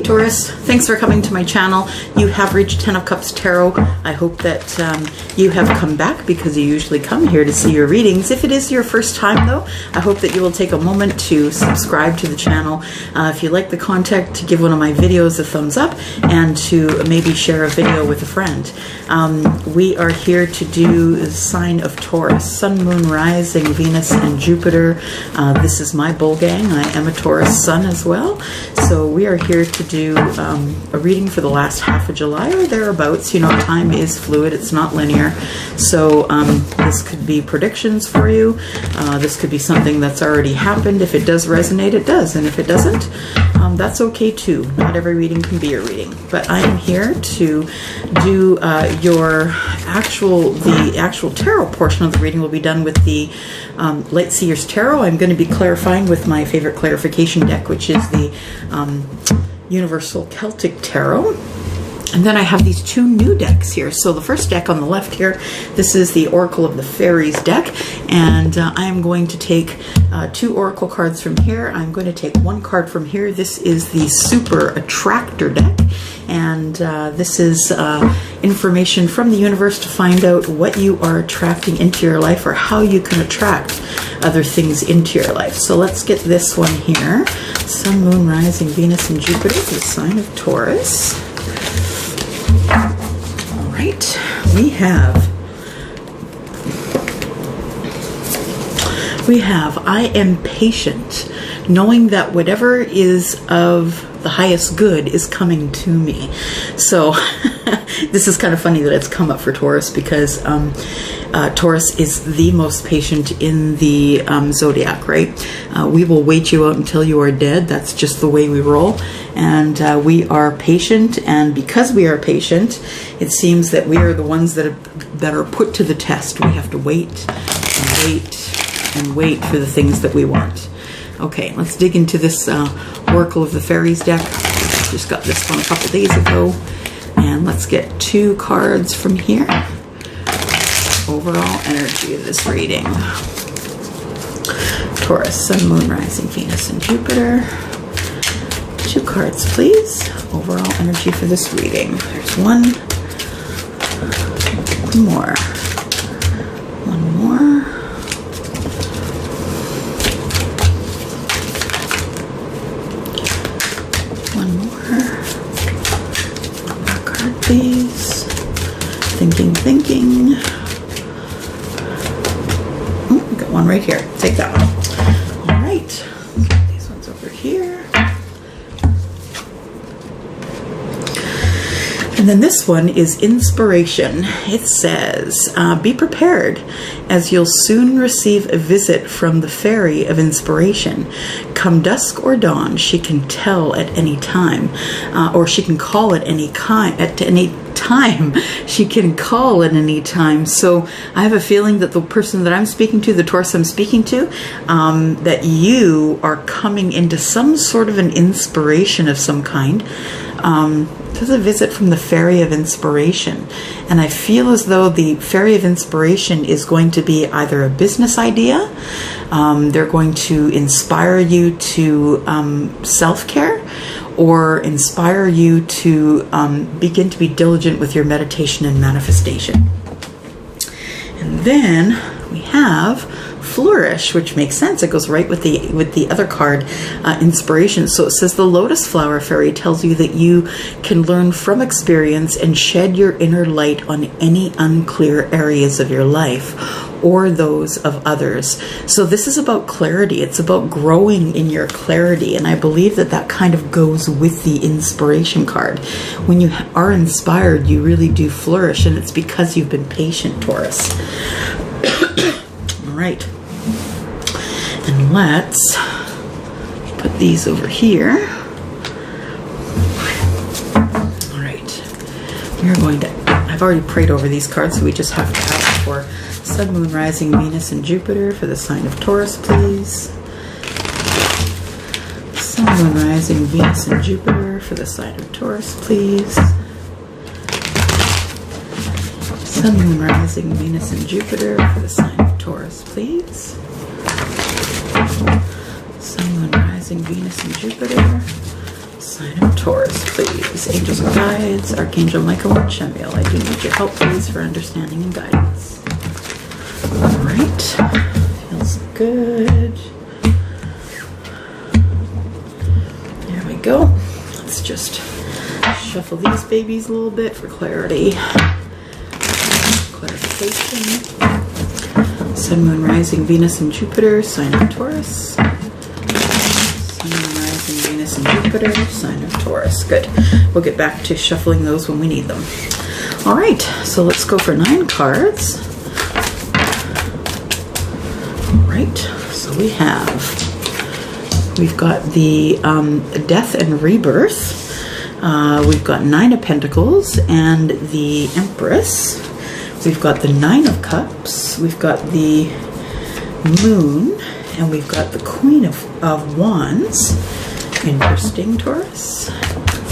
Taurus, thanks for coming to my channel. You have reached 10 of Cups Tarot. I hope that you have come back because you usually come here to see your readings. If it is your first time though, I hope that you will take a moment to subscribe to the channel. If you like the content, to give one of my videos a thumbs up and to maybe share a video with a friend. We are here to do the sign of Taurus, Sun, Moon, Rising, Venus, and Jupiter. This is my bull gang. I am a Taurus sun as well. So we are here to do a reading for the last half of July or thereabouts. You know, time is fluid. It's not linear. So this could be predictions for you. This could be something that's already happened. If it does resonate, it does. And if it doesn't, that's okay too. Not every reading can be a reading. But I am here to do the actual tarot portion of the reading will be done with the Light Seers Tarot. I'm going to be clarifying with my favorite clarification deck, which is the Universal Celtic Tarot. And then I have these two new decks here. So the first deck on the left here, this is the Oracle of the Fairies deck. And I am going to take two Oracle cards from here. I'm going to take one card from here. This is the Super Attractor deck. And this is information from the universe to find out what you are attracting into your life or how you can attract other things into your life. So let's get this one here. Sun, Moon, Rising, Venus, and Jupiter, the sign of Taurus. All right, we have I am patient, knowing that whatever is of the highest good is coming to me. So this is kind of funny that it's come up for Taurus because Taurus is the most patient in the zodiac, right? We will wait you out until you are dead. That's just the way we roll. And we are patient, and because we are patient, it seems that we are the ones that are put to the test. We have to wait and wait and wait for the things that we want. Okay, let's dig into this Oracle of the Fairies deck. Just got this one a couple days ago. And let's get two cards from here. Overall energy of this reading. Taurus, Sun, Moon, Rising, Venus, and Jupiter. Two cards, please. Overall energy for this reading. There's one more. One more. One more card, please. Thinking. Oh, got one right here. Take that one. All right. These ones over here. And then this one is inspiration. It says, be prepared, as you'll soon receive a visit from the fairy of inspiration. Come dusk or dawn, she can tell at any time, or she can call at any time. She can call at any time. So I have a feeling that the person that I'm speaking to, the Taurus I'm speaking to, that you are coming into some sort of an inspiration of some kind. There's a visit from the Fairy of Inspiration. And I feel as though the Fairy of Inspiration is going to be either a business idea, they're going to inspire you to self-care, or inspire you to begin to be diligent with your meditation and manifestation. And then we have flourish, which makes sense. It goes right with the other card, inspiration. So it says the lotus flower fairy tells you that you can learn from experience and shed your inner light on any unclear areas of your life or those of others. So this is about clarity. It's about growing in your clarity. And I believe that that kind of goes with the inspiration card. When you are inspired, you really do flourish. And it's because you've been patient, Taurus. All right. And let's put these over here. All right. We're going to, I've already prayed over these cards, so we just have to ask for Sun, Moon, Rising, Venus, and Jupiter for the sign of Taurus, please. Sun, Moon, Rising, Venus, and Jupiter for the sign of Taurus, please. Sun, Moon, Rising, Venus, and Jupiter for the sign of Taurus, please. Sun, Moon, Rising, Venus, and Jupiter. Sign of Taurus, please. Angels and guides, Archangel Michael and Chemiel. I do need your help, please, for understanding and guidance. All right. Feels good. There we go. Let's just shuffle these babies a little bit for clarity. Clarification. Sun, Moon, Rising, Venus, and Jupiter, sign of Taurus. Sun, Moon, Rising, Venus, and Jupiter, sign of Taurus. Good. We'll get back to shuffling those when we need them. All right, so let's go for 9 cards. All right, so we've got the Death and Rebirth. We've got 9 of Pentacles and the Empress. We've got the 9 of Cups. We've got the Moon, and we've got the Queen of Wands. Interesting, Taurus.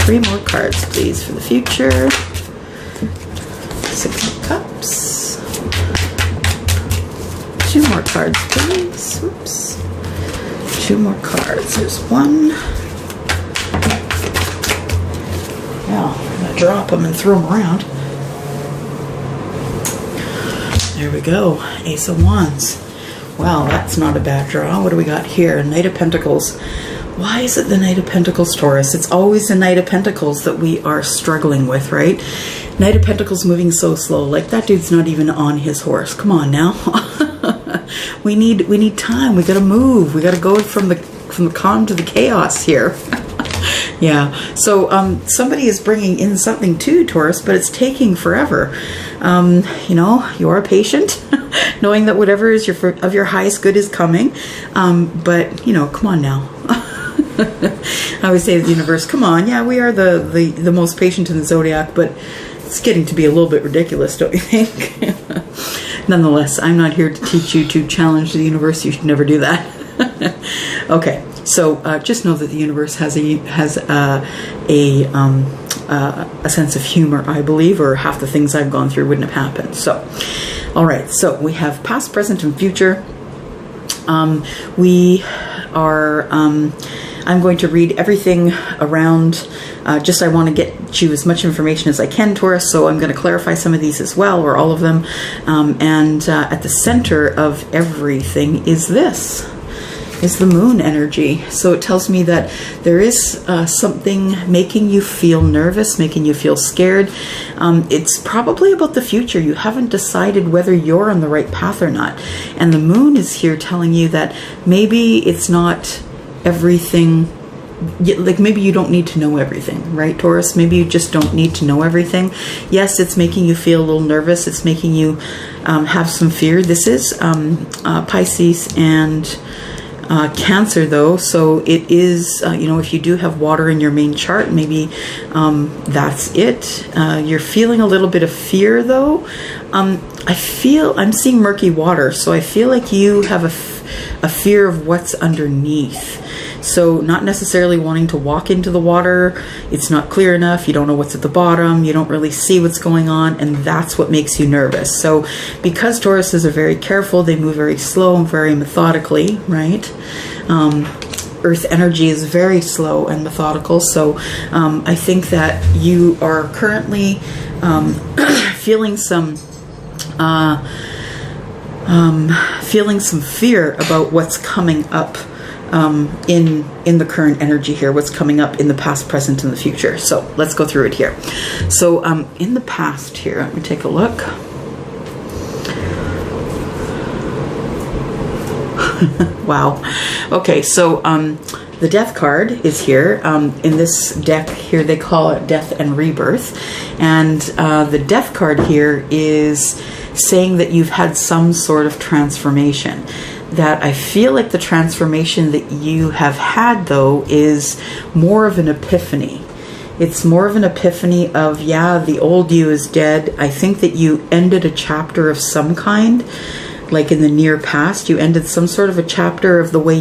3 more cards, please, for the future. 6 of Cups. 2 more cards, please. Oops. 2 more cards. There's 1. Now, I'm going to drop them and throw them around. There we go. Ace of Wands. Well, that's not a bad draw. What do we got here? Knight of Pentacles. Why is it the Knight of Pentacles, Taurus? It's always the Knight of Pentacles that we are struggling with, right? Knight of Pentacles moving so slow. Like, that dude's not even on his horse. Come on now. we need time. We got to move. We got to go from the calm to the chaos here. Yeah. So somebody is bringing in something too, Taurus, but it's taking forever. You know, you are patient, knowing that whatever is of your highest good is coming. But, you know, come on now. I always say to the universe, come on. Yeah, we are the most patient in the zodiac, but it's getting to be a little bit ridiculous, don't you think? Nonetheless, I'm not here to teach you to challenge the universe. You should never do that. Okay. So just know that the universe has a sense of humor, I believe, or half the things I've gone through wouldn't have happened. So, all right. So we have past, present, and future. We are. I'm going to read everything around. I want to get you as much information as I can, Taurus. So I'm going to clarify some of these as well, or all of them. And at the center of everything is this. Is the moon energy. So it tells me that there is something making you feel nervous, making you feel scared. It's probably about the future. You haven't decided whether you're on the right path or not. And the moon is here telling you that maybe it's not everything. Like, maybe you don't need to know everything, right, Taurus? Maybe you just don't need to know everything. Yes, it's making you feel a little nervous. It's making you have some fear. This is Pisces and Cancer, though, so it is, you know, if you do have water in your main chart, maybe that's it. You're feeling a little bit of fear, though. I'm seeing murky water, so I feel like you have a fear of what's underneath. So not necessarily wanting to walk into the water. It's not clear enough. You don't know what's at the bottom. You don't really see what's going on. And that's what makes you nervous. So because Tauruses are very careful, they move very slow and very methodically, right? Earth energy is very slow and methodical. So I think that you are currently feeling some fear about what's coming up in the current energy here, what's coming up in the past, present, and the future. So let's go through it here. So in the past here, let me take a look. Wow. Okay, so the Death card is here. In this deck here, they call it Death and Rebirth. And the Death card here is saying that you've had some sort of transformation. That I feel like the transformation that you have had, though, is more of an epiphany. It's more of an epiphany of, yeah, the old you is dead. I think that you ended a chapter of some kind, like in the near past. You ended some sort of a chapter of the way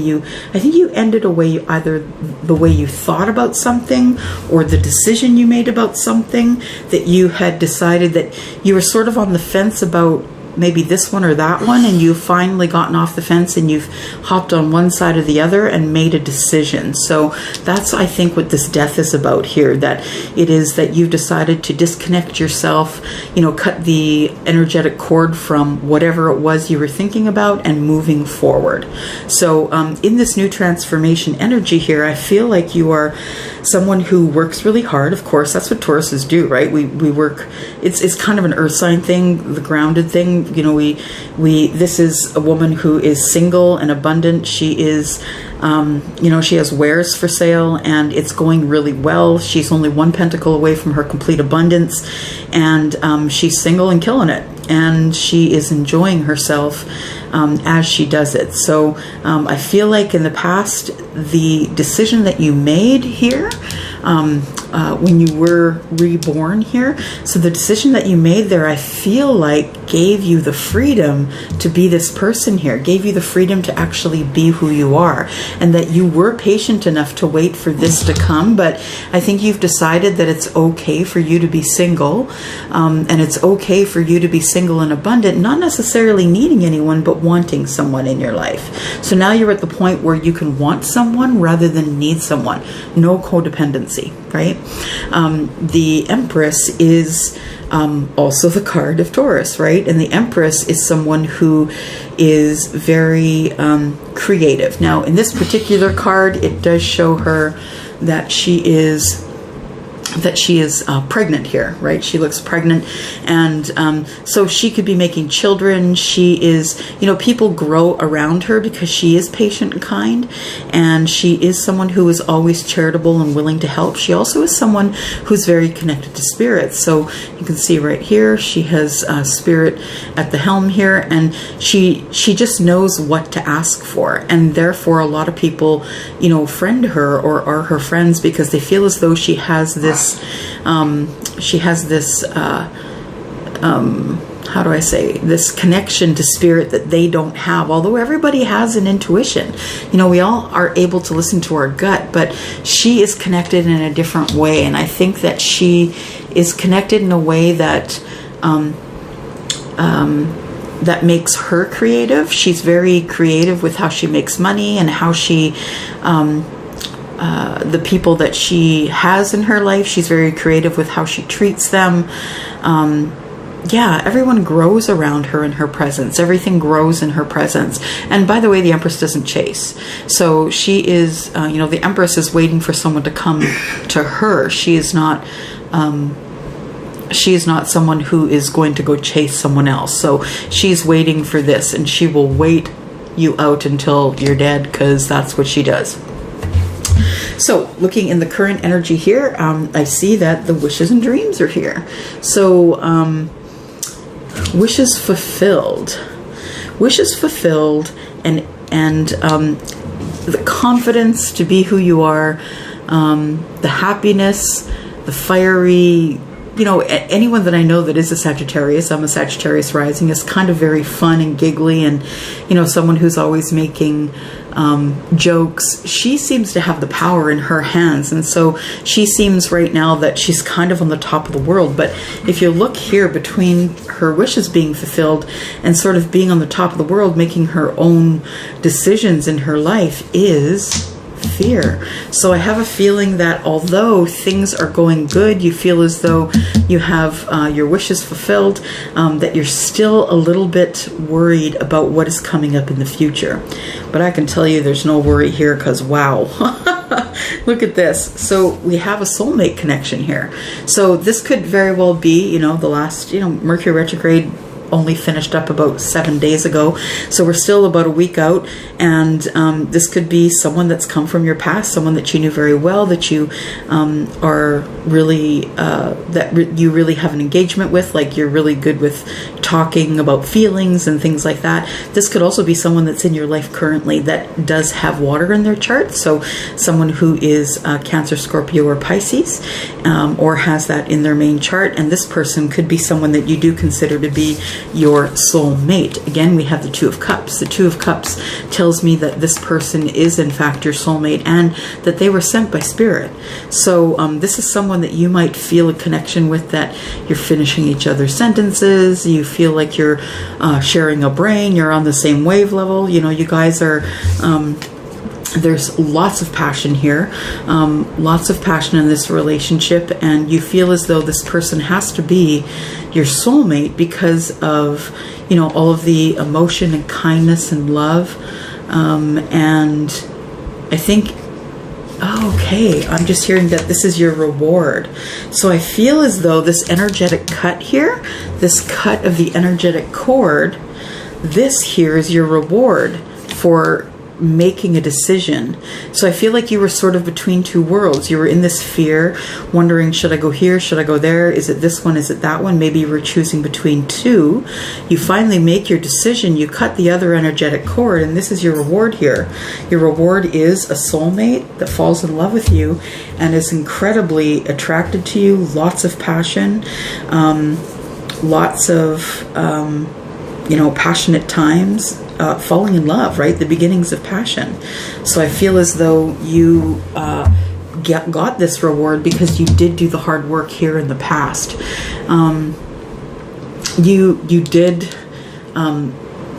I think you ended either the way you thought about something or the decision you made about something that you had decided that you were sort of on the fence about maybe this one or that one, and you've finally gotten off the fence and you've hopped on one side or the other and made a decision. So that's, I think, what this death is about here, that it is that you've decided to disconnect yourself, you know, cut the energetic cord from whatever it was you were thinking about and moving forward. So in this new transformation energy here, I feel like you are someone who works really hard. Of course, that's what Tauruses do, right? We work. It's kind of an earth sign thing, the grounded thing. You know, this is a woman who is single and abundant. She is, you know, she has wares for sale and it's going really well. She's only one pentacle away from her complete abundance, and she's single and killing it. And she is enjoying herself as she does it. So I feel like in the past, the decision that you made here, when you were reborn here, so the decision that you made there, I feel like gave you the freedom to be this person here, gave you the freedom to actually be who you are, and that you were patient enough to wait for this to come. But I think you've decided that it's okay for you to be single, and it's okay for you to be single and abundant, not necessarily needing anyone, but wanting someone in your life. So now you're at the point where you can want someone rather than need someone. No codependency, right? The Empress is also the card of Taurus, right? And the Empress is someone who is very creative. Now, in this particular card, it does show her that she is pregnant here, right? She looks pregnant, and so she could be making children. She is, you know, people grow around her because she is patient and kind, and she is someone who is always charitable and willing to help. She also is someone who's very connected to spirit. So you can see right here, she has spirit at the helm here, and she just knows what to ask for, and therefore a lot of people, you know, friend her or are her friends because they feel as though she has this how do I say, this connection to spirit that they don't have. Although everybody has an intuition, you know, we all are able to listen to our gut, but she is connected in a different way. And I think that she is connected in a way that that makes her creative. She's very creative with how she makes money and how she the people that she has in her life. She's very creative with how she treats them. Yeah, everyone grows around her in her presence. Everything grows in her presence. And by the way, the Empress doesn't chase. So she is, you know, the Empress is waiting for someone to come to her. She is not someone who is going to go chase someone else. So she's waiting for this, and she will wait you out until you're dead, because that's what she does. So looking in the current energy here, I see that the wishes and dreams are here. So wishes fulfilled, and the confidence to be who you are, the happiness, the fiery, you know, anyone that I know that is a Sagittarius, I'm a Sagittarius rising, is kind of very fun and giggly, and, you know, someone who's always making jokes. She seems to have the power in her hands, and so she seems right now that she's kind of on the top of the world. But if you look here, between her wishes being fulfilled and sort of being on the top of the world, making her own decisions in her life, is fear. So I have a feeling that although things are going good, you feel as though you have your wishes fulfilled, that you're still a little bit worried about what is coming up in the future. But I can tell you there's no worry here, because wow, look at this. So we have a soulmate connection here. So this could very well be, you know, the last, you know, Mercury retrograde only finished up about 7 days ago, so we're still about a week out, and this could be someone that's come from your past, someone that you knew very well, that you are really you really have an engagement with, like you're really good with talking about feelings and things like that. This could also be someone that's in your life currently that does have water in their chart, so someone who is Cancer, Scorpio, or Pisces, or has that in their main chart. And this person could be someone that you do consider to be your soul mate. Again, we have the Two of Cups. The Two of Cups tells me that this person is in fact your soulmate, and that they were sent by spirit. So this is someone that you might feel a connection with, that you're finishing each other's sentences, you feel feel like you're sharing a brain, you're on the same wave level. You know, you guys are, there's lots of passion here, lots of passion in this relationship, and you feel as though this person has to be your soulmate because of, you know, all of the emotion and kindness and love. And I think, okay, I'm just hearing that this is your reward. So I feel as though this energetic cut here, this cut of the energetic cord, this here is your reward for making a decision. So I feel like you were sort of between two worlds. You were in this fear, wondering, should I go here? Should I go there? Is it this one? Is it that one? Maybe you were choosing between two. You finally make your decision. You cut the other energetic cord, and this is your reward here. Your reward is a soulmate that falls in love with you and is incredibly attracted to you. Lots of passion, lots of, you know, passionate times. Falling in love, right? The beginnings of passion. So I feel as though you got this reward because you did do the hard work here in the past. You did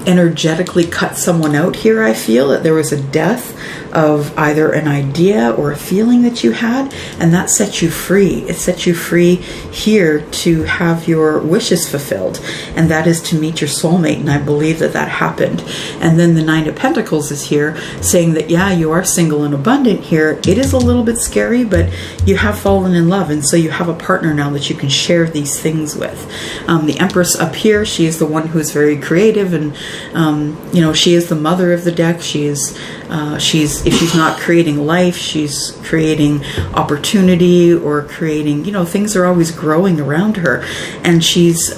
energetically cut someone out here. I feel that there was a death of either an idea or a feeling that you had, and that set you free. It set you free here to have your wishes fulfilled, and that is to meet your soulmate, and I believe that that happened. And then the Nine of Pentacles is here saying that, yeah, you are single and abundant here. It is a little bit scary, but you have fallen in love, and so you have a partner now that you can share these things with. The Empress up here, she is the one who is very creative, and you know, she is the mother of the deck. She's if she's not creating life, she's creating opportunity or creating, you know, things are always growing around her, and she's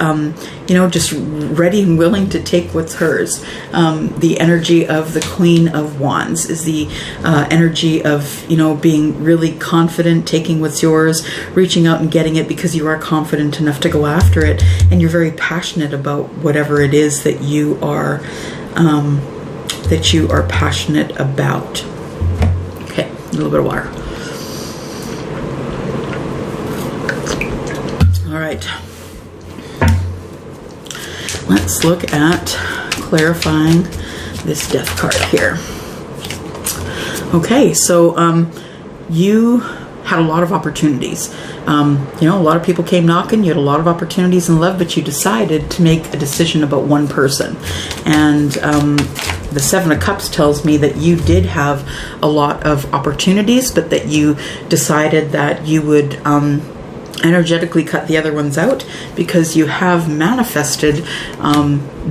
you know, just ready and willing to take what's hers. The energy of the Queen of Wands is the energy of, you know, being really confident, taking what's yours, reaching out and getting it because you are confident enough to go after it, and you're very passionate about whatever it is that you are passionate about. Okay, a little bit of water. All right. Let's look at clarifying this death card here. Okay, so you had a lot of opportunities. You know, a lot of people came knocking. You had a lot of opportunities in love, but you decided to make a decision about one person. And the Seven of Cups tells me that you did have a lot of opportunities, but that you decided that you would energetically cut the other ones out because you have manifested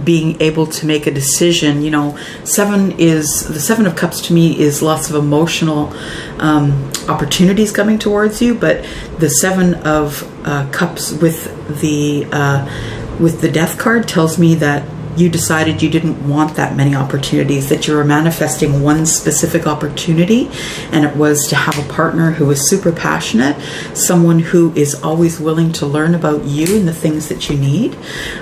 being able to make a decision. You know, the Seven of Cups to me is lots of emotional opportunities coming towards you, but the Seven of Cups with the Death card tells me that you decided you didn't want that many opportunities, that you were manifesting one specific opportunity, and it was to have a partner who is super passionate, someone who is always willing to learn about you and the things that you need.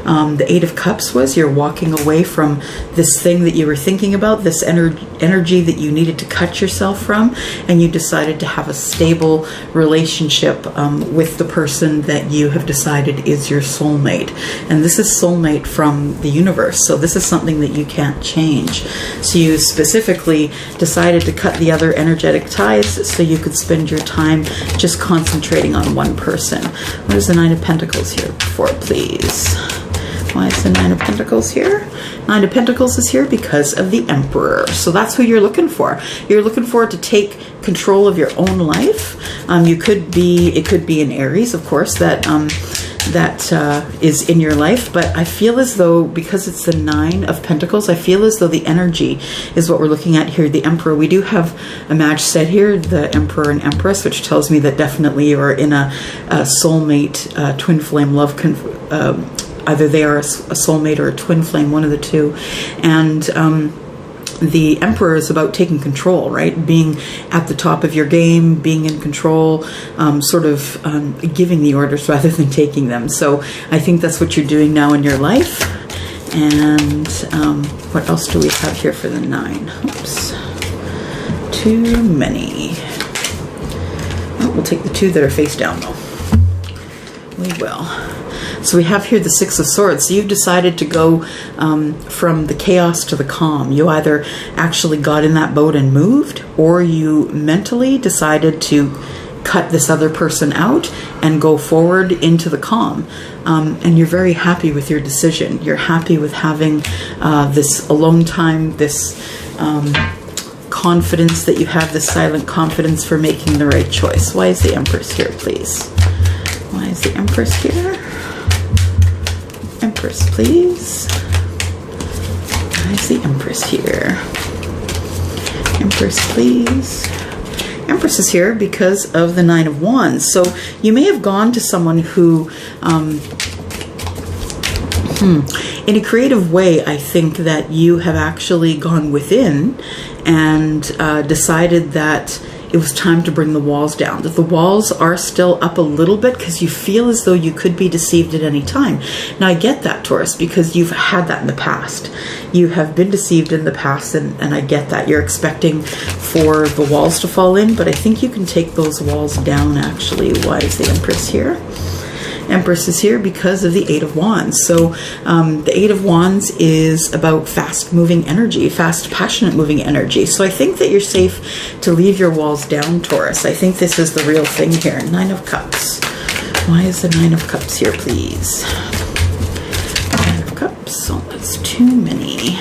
The Eight of Cups was you're walking away from this thing that you were thinking about, this energy that you needed to cut yourself from, and you decided to have a stable relationship with the person that you have decided is your soulmate. And this is soulmate from the universe. So this is something that you can't change. So you specifically decided to cut the other energetic ties so you could spend your time just concentrating on one person. What is the Nine of Pentacles here for, please? Why is the Nine of Pentacles here? Nine of Pentacles is here because of the Emperor. So that's who you're looking for. You're looking for to take control of your own life. It could be an Aries, of course, that is in your life, but I feel as though, because it's the Nine of Pentacles, I feel as though the energy is what we're looking at here. The Emperor, we do have a match set here, the Emperor and Empress, which tells me that definitely you are in a soulmate, twin flame love, either they are a soulmate or a twin flame, one of the two. And the Emperor is about taking control, right? Being at the top of your game, being in control, sort of giving the orders rather than taking them. So I think that's what you're doing now in your life. And what else do we have here for the Nine? Oops. Too many. Oh, we'll take the two that are face down, though. We will. So we have here the Six of Swords. So you've decided to go from the chaos to the calm. You either actually got in that boat and moved, or you mentally decided to cut this other person out and go forward into the calm. And you're very happy with your decision. You're happy with having this alone time, this confidence that you have, this silent confidence for making the right choice. Why is the Empress here, please? Why is the Empress here? Empress, please. Why is the Empress here? Empress, please. Empress is here because of the Nine of Wands. So you may have gone to someone who, in a creative way, I think that you have actually gone within and decided that it was time to bring the walls down. That the walls are still up a little bit because you feel as though you could be deceived at any time. Now I get that, Taurus, because you've had that in the past. You have been deceived in the past, and I get that. You're expecting for the walls to fall in, but I think you can take those walls down actually. Why is the Empress here? Empress is here because of the Eight of Wands. So the Eight of Wands is about fast moving energy, fast, passionate moving energy. So I think that you're safe to leave your walls down, Taurus. I think this is the real thing here. Nine of Cups. Why is the Nine of Cups here, please? Nine of Cups. Oh, that's too many.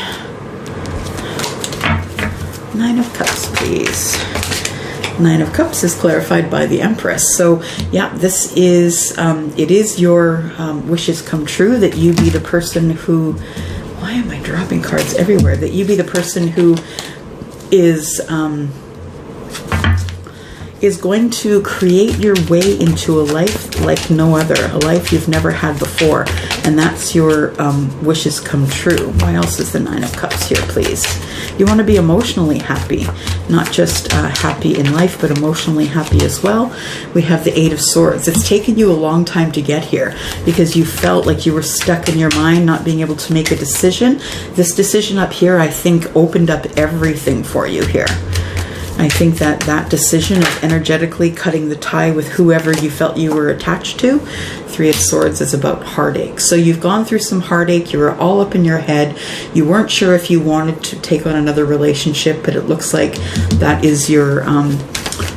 Nine of Cups, please. Nine of Cups is clarified by the Empress. So yeah, this is, it is your wishes come true that you be the person who, why am I dropping cards everywhere? That you be the person who is going to create your way into a life like no other, a life you've never had before. And that's your wishes come true. Why else is the Nine of Cups here, please? You want to be emotionally happy, not just happy in life, but emotionally happy as well. We have the Eight of Swords. It's taken you a long time to get here because you felt like you were stuck in your mind, not being able to make a decision. This decision up here, I think, opened up everything for you here. I think that that decision of energetically cutting the tie with whoever you felt you were attached to, Three of Swords, is about heartache. So you've gone through some heartache. You were all up in your head. You weren't sure if you wanted to take on another relationship, but it looks like that is your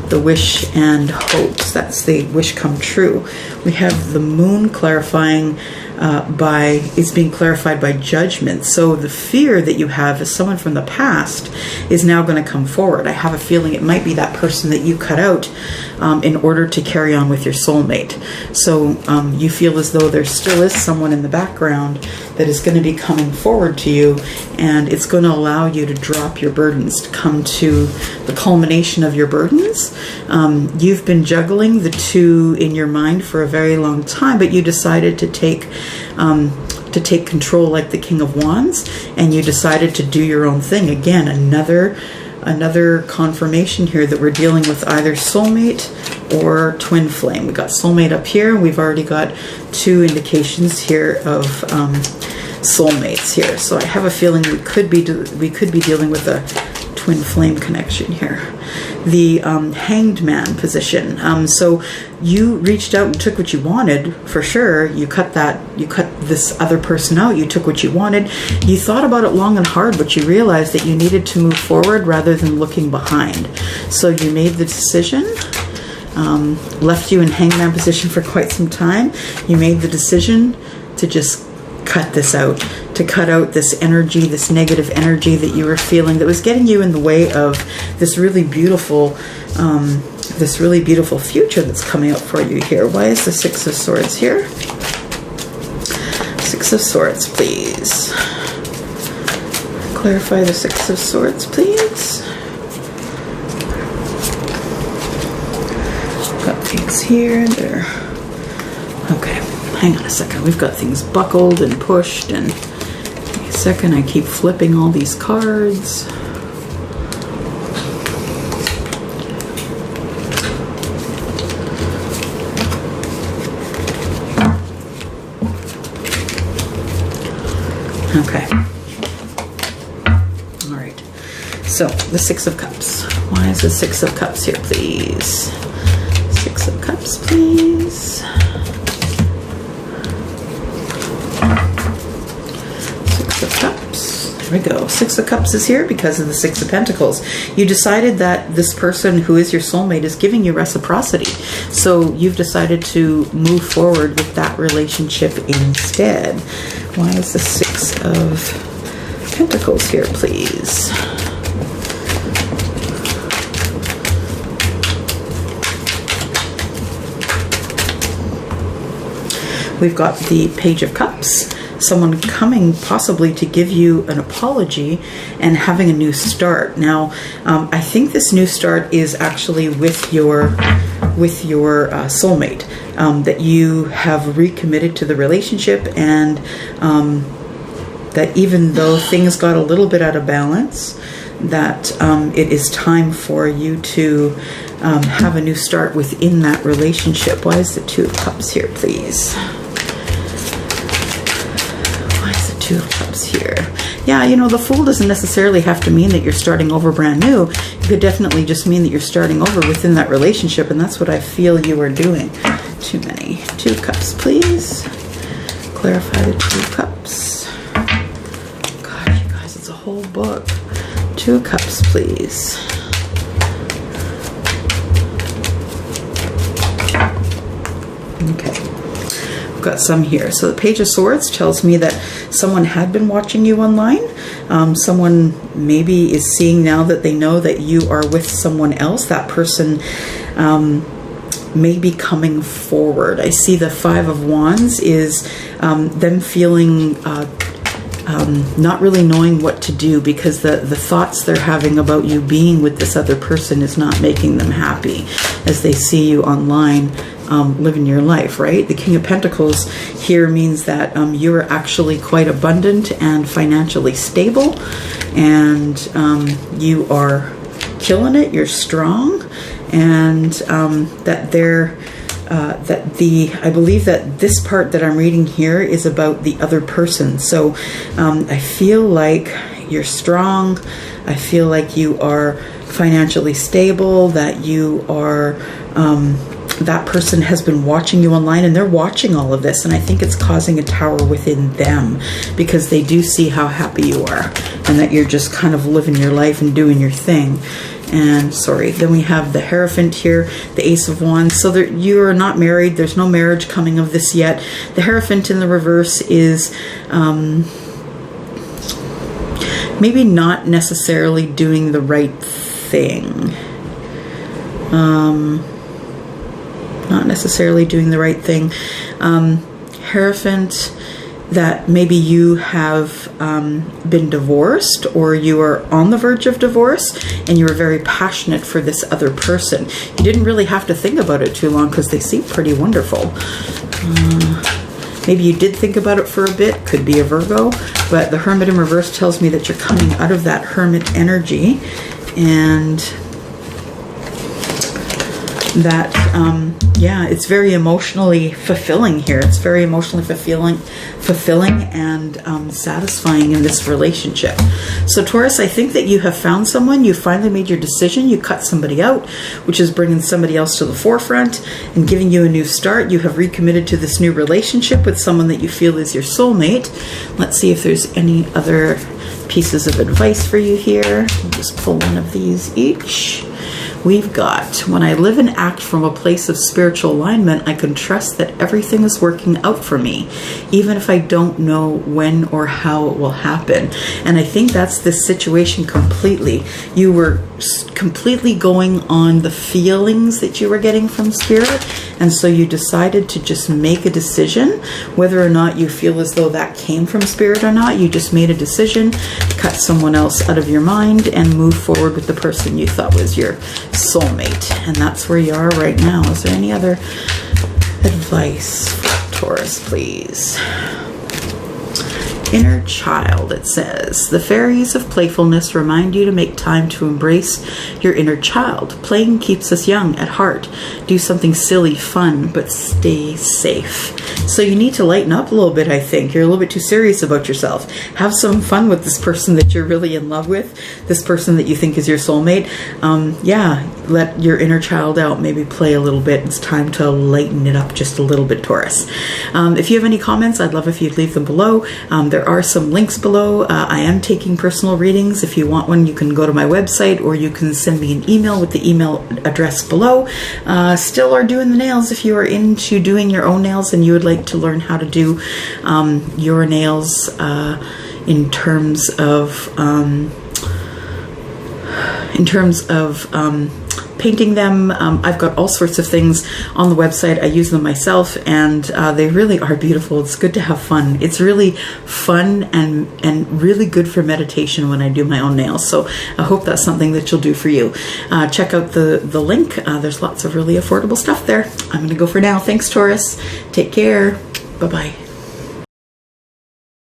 the wish and hopes. That's the wish come true. We have the Moon clarifying is being clarified by Judgment. So the fear that you have as someone from the past is now going to come forward. I have a feeling it might be that person that you cut out in order to carry on with your soulmate. So you feel as though there still is someone in the background that is going to be coming forward to you, and it's going to allow you to drop your burdens, to come to the culmination of your burdens. You've been juggling the two in your mind for a very long time, but you decided to take control like the King of Wands, and you decided to do your own thing. Again, another confirmation here that we're dealing with either soulmate or twin flame. We got soulmate up here. We've already got two indications here of soulmates here. So I have a feeling we could be dealing with a twin flame connection here. The Hanged Man position. So you reached out and took what you wanted, for sure. You cut this other person out. You took what you wanted. You thought about it long and hard, but you realized that you needed to move forward rather than looking behind. So you made the decision. Left you in Hangman position for quite some time. You made the decision to just cut this out, to cut out this energy, this negative energy that you were feeling that was getting you in the way of this really beautiful future that's coming up for you here. Why is the Six of Swords here? Six of Swords, please. Clarify the Six of Swords, please. Got things here and there. Okay. Hang on a second, we've got things buckled and pushed, and give me a second, I keep flipping all these cards. Okay. All right. So, the Six of Cups. Why is the Six of Cups here, please? Six of Cups, please. Six of Cups. There we go. Six of Cups is here because of the Six of Pentacles. You decided that this person who is your soulmate is giving you reciprocity. So you've decided to move forward with that relationship instead. Why is the Six of Pentacles here, please? We've got the Page of Cups. Someone coming possibly to give you an apology and having a new start. Now, I think this new start is actually with your soulmate, that you have recommitted to the relationship, and that even though things got a little bit out of balance, that it is time for you to have a new start within that relationship. Why is the Two of Cups here, please? Two of Cups here. Yeah, you know, the Fool doesn't necessarily have to mean that you're starting over brand new. It could definitely just mean that you're starting over within that relationship, and that's what I feel you are doing. Too many. Two of Cups, please. Clarify the Two of Cups. God, you guys, it's a whole book. Two of Cups, please. Okay. Got some here. So the Page of Swords tells me that someone had been watching you online. Someone maybe is seeing now that they know that you are with someone else. That person may be coming forward. I see the Five of Wands is them feeling not really knowing what to do, because the thoughts they're having about you being with this other person is not making them happy as they see you online living your life, right? The King of Pentacles here means that you're actually quite abundant and financially stable, and you are killing it, you're strong, and that they're I believe that this part that I'm reading here is about the other person. So I feel like you're strong. I feel like you are financially stable, that you are that person has been watching you online, and they're watching all of this, and I think it's causing a tower within them, because they do see how happy you are and that you're just kind of living your life and doing your thing. And sorry, then we have the Hierophant here, the Ace of Wands. So you are not married. There's no marriage coming of this yet. The Hierophant in the reverse is maybe not necessarily doing the right thing. Not necessarily doing the right thing. Hierophant, that maybe you have been divorced, or you are on the verge of divorce, and you were very passionate for this other person. You didn't really have to think about it too long, because they seem pretty wonderful. Maybe you did think about it for a bit, could be a Virgo, but the Hermit in reverse tells me that you're coming out of that Hermit energy, and that yeah, it's very emotionally fulfilling here. It's very emotionally fulfilling and satisfying in this relationship. So Taurus, I think that you have found someone. You finally made your decision. You cut somebody out, which is bringing somebody else to the forefront and giving you a new start. You have recommitted to this new relationship with someone that you feel is your soulmate. Let's see if there's any other pieces of advice for you here. We'll just pull one of these each. We've got, when I live and act from a place of spiritual alignment, I can trust that everything is working out for me, even if I don't know when or how it will happen. And I think that's this situation completely. You were completely going on the feelings that you were getting from Spirit, and so you decided to just make a decision, whether or not you feel as though that came from Spirit or not. You just made a decision, cut someone else out of your mind, and move forward with the person you thought was your soulmate. And that's where you are right now. Is there any other advice for Taurus, please? Inner child, it says. The fairies of playfulness remind you to make time to embrace your inner child. Playing keeps us young at heart. Do something silly, fun, but stay safe. So you need to lighten up a little bit, I think. You're a little bit too serious about yourself. Have some fun with this person that you're really in love with, this person that you think is your soulmate. Yeah, let your inner child out. Maybe play a little bit. It's time to lighten it up just a little bit, Taurus. If you have any comments, I'd love if you'd leave them below. There There are some links below. I am taking personal readings. If you want one, you can go to my website, or you can send me an email with the email address below. Still are doing the nails. If you are into doing your own nails and you would like to learn how to do your nails in terms of painting them, I've got all sorts of things on the website. I use them myself, and they really are beautiful. It's good to have fun. It's really fun and really good for meditation when I do my own nails. So I hope that's something that you'll do for you. Check out the link. There's lots of really affordable stuff there. I'm going to go for now. Thanks, Taurus. Take care. Bye-bye.